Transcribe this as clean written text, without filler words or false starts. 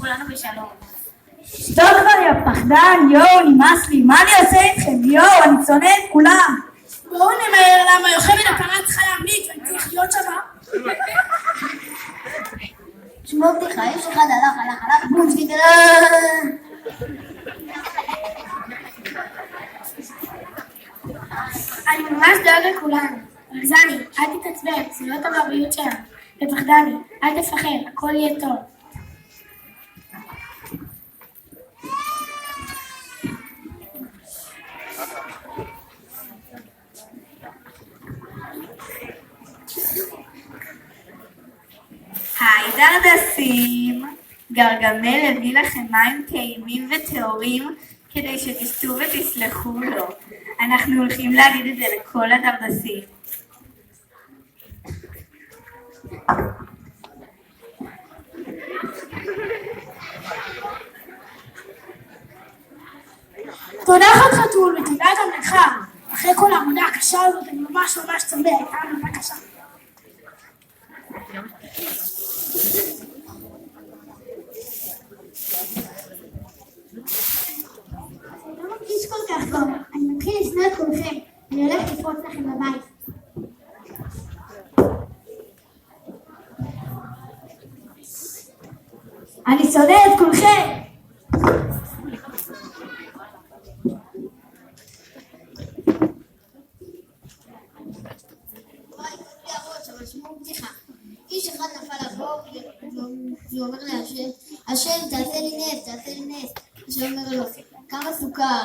כולנו בשלום. שתוק כבר יא פחדן, יואו, נמאס לי, מה אני עושה איתכם? יואו, אני שונא את כולם. בואו נמהר, למה יוכבד הפרה צריכה להמליץ ואני צריך להיות שמה. שמעו בדיחה, איש אחד הלך, בום שגידלה. אני ממש דואג לכולנו. רגזני, אל תתעצבן, זה לא טוב לבריאות שלנו. ופחדני, אל תפחד, הכל יהיה טוב. היי דרדסים, גרגמל הביא לכם מים טעימים וטהורים כדי שתשתו ותסלחו לו. אנחנו הולכים להגיד את זה לכל הדרדסים. תודה חד חתול ותודה גם לך. אחרי כל העבודה הקשה הזאת אני ממש צמא, הייתה עבודה קשה. אני לא מרגיש כל כך טוב, אני מתחיל לשנוא את כולכם, אני הולך לפרוץ לכם בבית. אני שונא את כולכם! איש אחד נפל לבור, והוא אומר להשם, השם תעשה לי נס, תעשה לי נס. השם אומר לו, כמה סוכר.